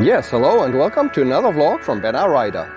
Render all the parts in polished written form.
Yes, hello and welcome to another vlog from Better Rider.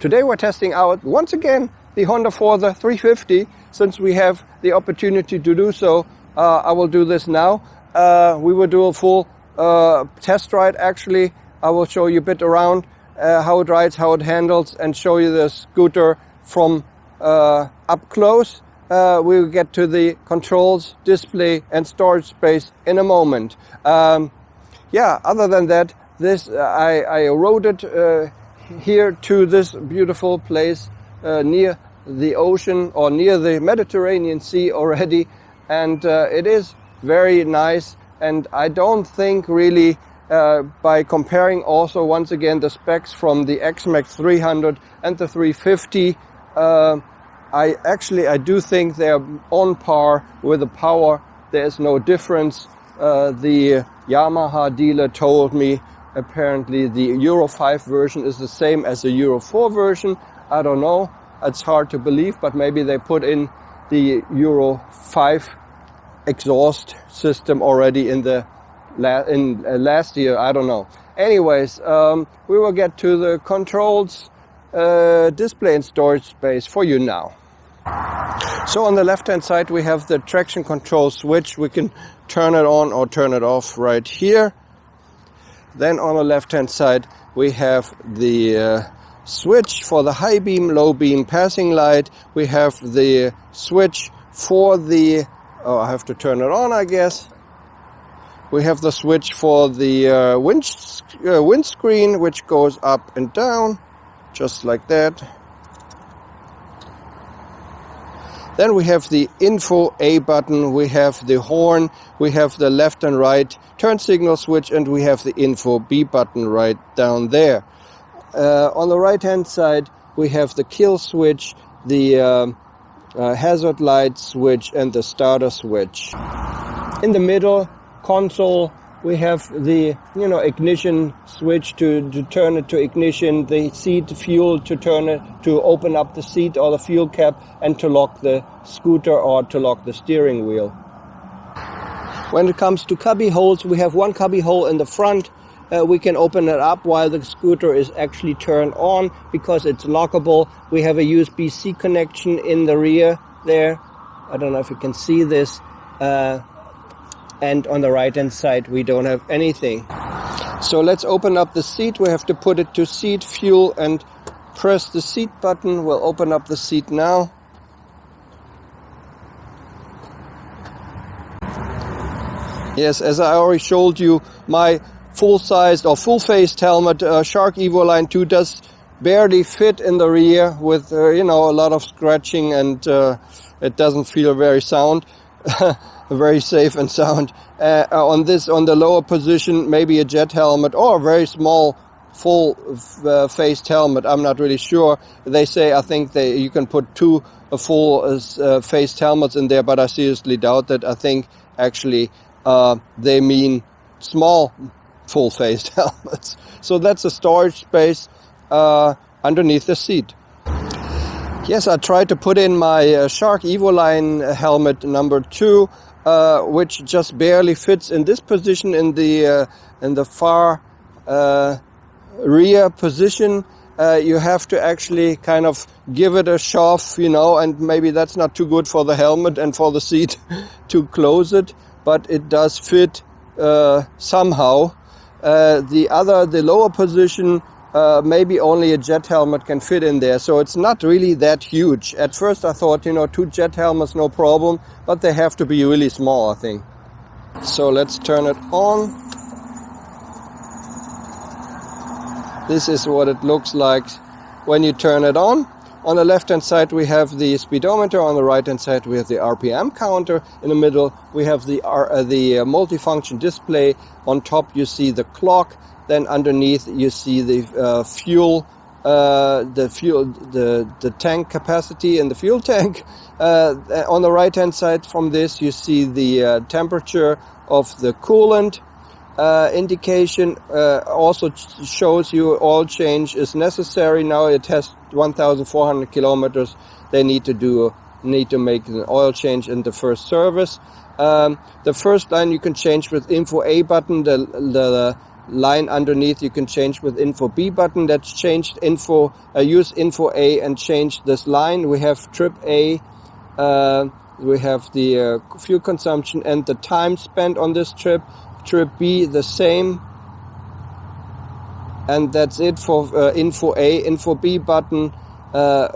Today we're testing out once again the Honda Forza 350. Since we have the opportunity to do so, I will do this now. We will do a full test ride actually. I will show you a bit around how it rides, how it handles, and show you the scooter from up close. We will get to the controls, display and storage space in a moment. Yeah, other than that, this I rode it here to this beautiful place near the ocean or near the Mediterranean Sea already, and it is very nice. And I don't think really by comparing also once again the specs from the X-Max 300 and the 350, I do think they're on par with the power. There's no difference. The Yamaha dealer told me apparently the Euro 5 version is the same as the Euro 4 version. I don't know. It's hard to believe, but maybe they put in the Euro 5 exhaust system already in the last year. I don't know. Anyways, we will get to the controls, display and storage space for you now. So on the left hand side we have the traction control switch. We can turn it on or turn it off right here. Then on the left hand side we have the switch for the high beam, low beam passing light. We have the switch for the, I have to turn it on I guess. We have the switch for the windscreen, which goes up and down just like that. Then we have the info A button, we have the horn, we have the left and right turn signal switch, and we have the info B button right down there. On the right hand side we have the kill switch, the hazard light switch and the starter switch. In the middle console we have the ignition switch to turn it to ignition, the seat fuel to turn it to open up the seat or the fuel cap, and to lock the scooter or to lock the steering wheel. When it comes to cubby holes, we have one cubby hole in the front. We can open it up while the scooter is actually turned on because it's lockable. We have a USB-C connection in the rear there, I don't know if you can see this. And on the right hand side we don't have anything. So let's open up the seat. We have to put it to seat, fuel, and press the seat button. We'll open up the seat now. Yes, as I already showed you, my full-sized or full-faced helmet, Shark Evo Line 2, does barely fit in the rear with, a lot of scratching, and it doesn't feel very sound. Very safe and sound. On the lower position, maybe a jet helmet or a very small full-faced helmet. I'm not really sure. They say, I think you can put two full-faced helmets in there, but I seriously doubt that. I think actually they mean small full-faced helmets. So that's a storage space underneath the seat. Yes, I tried to put in my Shark Evo Line helmet number 2, which just barely fits in this position in the far rear position. You have to actually kind of give it a shove, and maybe that's not too good for the helmet and for the seat to close it, but it does fit somehow. The lower position, maybe only a jet helmet can fit in there, so it's not really that huge. At first I thought, 2 jet helmets, no problem, but they have to be really small, I think. So let's turn it on. This is what it looks like when you turn it on. On the left hand side we have the speedometer, on the right hand side we have the RPM counter, in the middle we have the multifunction display, on top you see the clock, then underneath you see the the tank capacity in the fuel tank. On the right hand side from this you see the temperature of the coolant. Indication also shows you oil change is necessary. Now it has 1,400 kilometers. They need to make an oil change in the first service. The first line you can change with Info A button. The line underneath you can change with Info B button. That's changed Info. Use Info A and change this line. We have Trip A. We have the fuel consumption and the time spent on this trip. Trip B the same, and that's it for Info A. Info B button,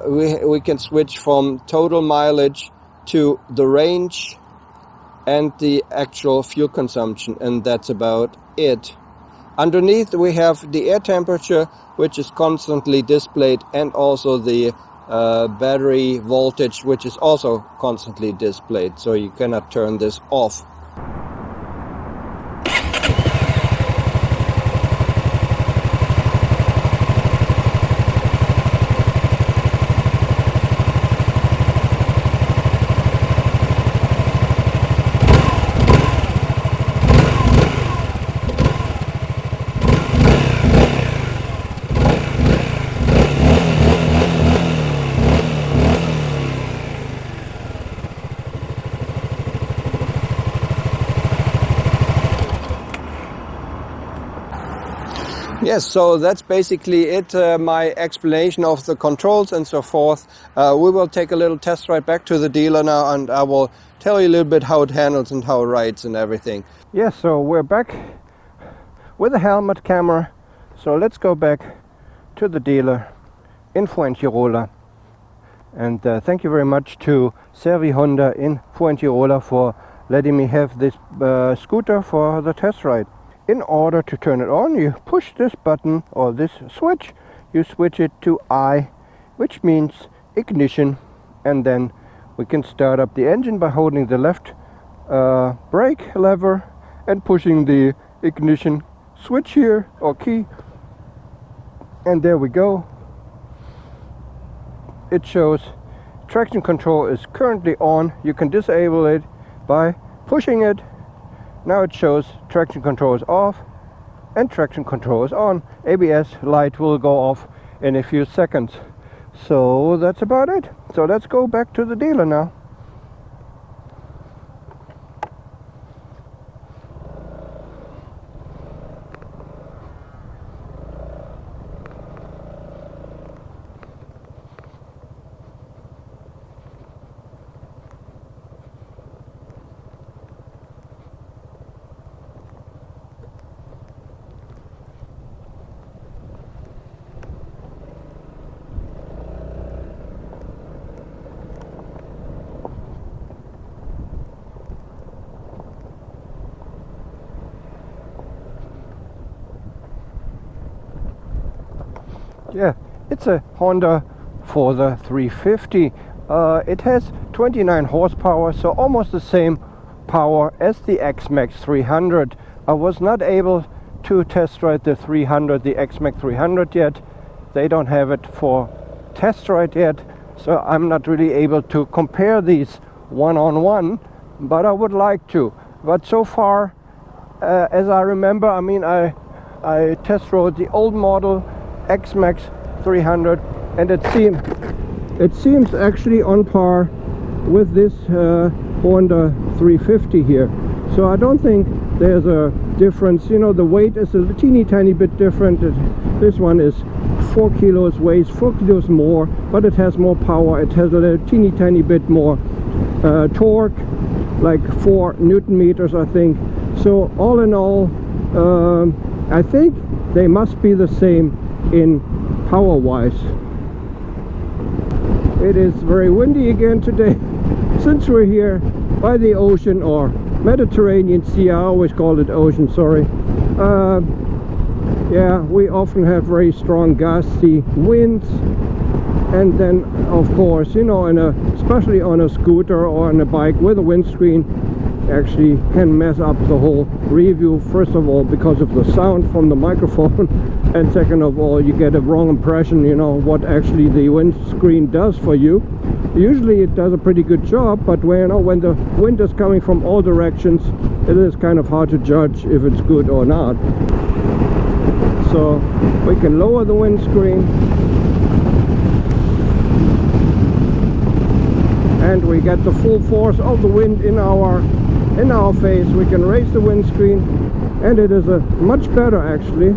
we can switch from total mileage to the range and the actual fuel consumption, and that's about it. Underneath we have the air temperature, which is constantly displayed, and also the battery voltage, which is also constantly displayed, so you cannot turn this off. Yes, so that's basically it, my explanation of the controls and so forth. We will take a little test ride back to the dealer now, and I will tell you a little bit how it handles and how it rides and everything. Yes, so we're back with a helmet camera. So let's go back to the dealer in Fuengirola. And thank you very much to ServiHonda in Fuengirola for letting me have this scooter for the test ride. In order to turn it on, you push this button or this switch, you switch it to I, which means ignition, and then we can start up the engine by holding the left brake lever and pushing the ignition switch here or key, and there we go. It shows traction control is currently on. You can disable it by pushing it. Now it shows traction control is off and traction control is on. ABS light will go off in a few seconds. So that's about it. So let's go back to the dealer now. Yeah, it's a Honda Forza 350. It has 29 horsepower, so almost the same power as the X-Max 300. I was not able to test ride the 300, the X-Max 300 yet. They don't have it for test ride yet, so I'm not really able to compare these one-on-one, but I would like to. But so far, as I remember, I mean, I test rode the old model X-Max 300, and it seems actually on par with this Honda 350 here. So I don't think there's a difference. You know, the weight is a teeny tiny bit different. This one is 4 kilos, weighs 4 kilos more, but it has more power. It has a teeny tiny bit more torque, like 4 Newton meters, I think. So all in all, I think they must be the same in power wise. It is very windy again today. Since we're here by the ocean, or Mediterranean Sea, I always call it ocean, sorry. Yeah, we often have very strong gusty winds, and then of course, you know, especially on a scooter or on a bike with a windscreen, actually can mess up the whole review. First of all, because of the sound from the microphone, and second of all, you get a wrong impression, you know, what actually the windscreen does for you. Usually it does a pretty good job, but when the wind is coming from all directions, it is kind of hard to judge if it's good or not. So we can lower the windscreen, and we get the full force of the wind in our face. We can raise the windscreen, and it is much better actually.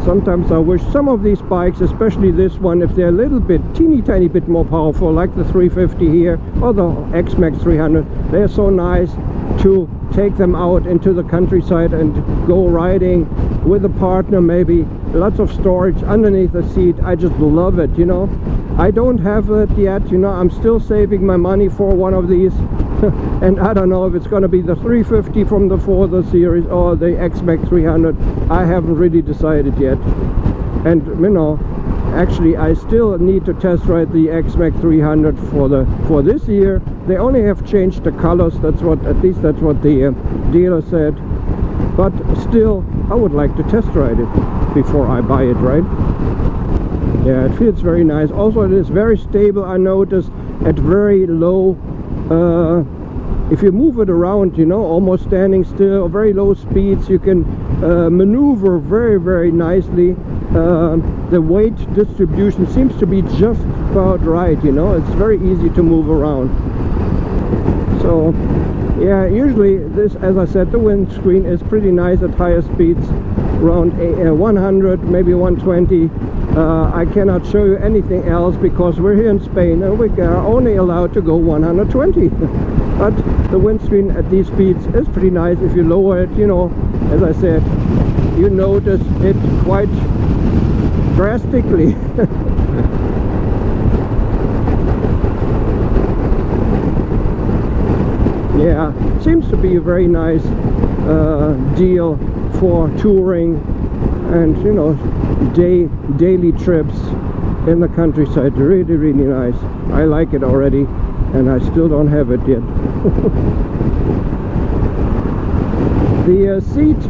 Sometimes I wish some of these bikes, especially this one, if they're a little bit, teeny tiny bit more powerful, like the 350 here or the X-Max 300, they're so nice to take them out into the countryside and go riding with a partner, maybe lots of storage underneath the seat. I just love it, you know. I don't have it yet, you know. I'm still saving my money for one of these. And I don't know if it's going to be the 350 from the Forza series or the X-Max 300. I haven't really decided yet. And you know, actually I still need to test ride the X-Max 300 for this year. They only have changed the colors. That's what, at least that's what the dealer said. But still, I would like to test ride it before I buy it, right? Yeah, it feels very nice. Also, it is very stable. I noticed at very low, if you move it around, you know, almost standing still, very low speeds, you can maneuver very, very nicely. The weight distribution seems to be just about right, you know. It's very easy to move around. So yeah, usually this, as I said, the windscreen is pretty nice at higher speeds, around 100, maybe 120. I cannot show you anything else because we're here in Spain and we are only allowed to go 120. But the windscreen at these speeds is pretty nice. If you lower it, you know, as I said, you notice it quite drastically. Yeah, seems to be a very nice deal for touring and, you know, daily trips in the countryside. Really, really nice. I like it already, and I still don't have it yet. The seat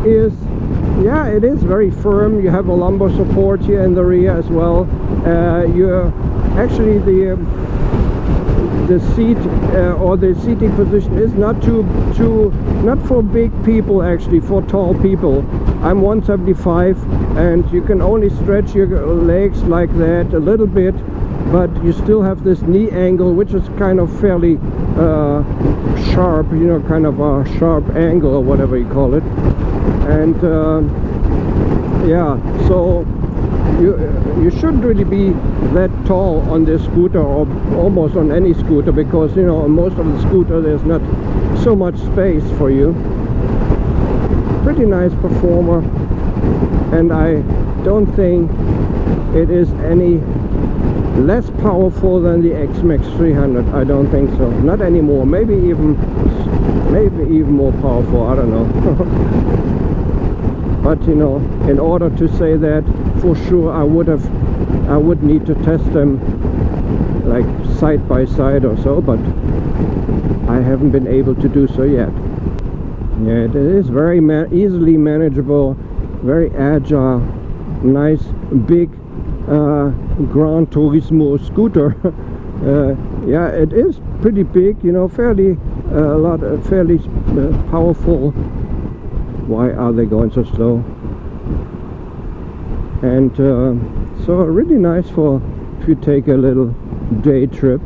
is, yeah, it is very firm. You have a lumbar support here in the rear as well. Actually the seat or the seating position is not not for big people, actually, for tall people. I'm 175, and you can only stretch your legs like that a little bit, but you still have this knee angle, which is kind of fairly sharp, you know, kind of a sharp angle or whatever you call it. And yeah, so you shouldn't really be that tall on this scooter, or almost on any scooter, because, you know, on most of the scooter there's not so much space for you. Pretty nice performer, and I don't think it is any less powerful than the X-Max 300. I don't think so. Not anymore. Maybe even more powerful. I don't know. But you know, in order to say that for sure, I would need to test them like side by side or so, but I haven't been able to do so yet. Yeah, it is very easily manageable, very agile, nice big Gran Turismo scooter. Yeah, it is pretty big, you know, fairly powerful. Why are they going so slow? And so really nice for if you take a little day trip.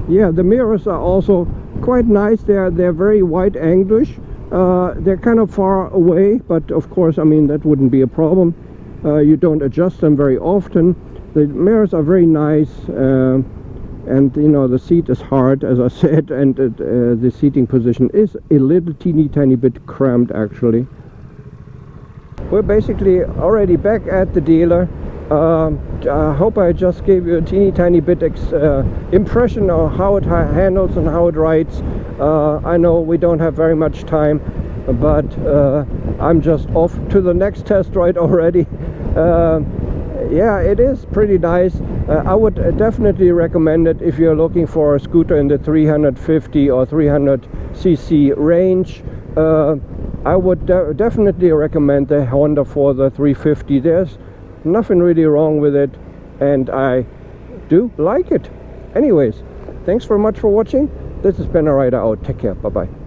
Yeah, the mirrors are also quite nice. They're very wide angle-ish. They're kind of far away, but of course, I mean, that wouldn't be a problem. You don't adjust them very often. The mirrors are very nice, and you know, the seat is hard, as I said, and the seating position is a little teeny tiny bit cramped actually. We're basically already back at the dealer. I hope I just gave you a teeny tiny bit impression of how it handles and how it rides. I know we don't have very much time, but I'm just off to the next test ride already. Yeah, it is pretty nice. I would definitely recommend it if you're looking for a scooter in the 350 or 300cc range. I would definitely recommend the Honda Forza 350. There's nothing really wrong with it, and I do like it. Anyways, thanks very much for watching. This has been a rider out. Take care. Bye bye.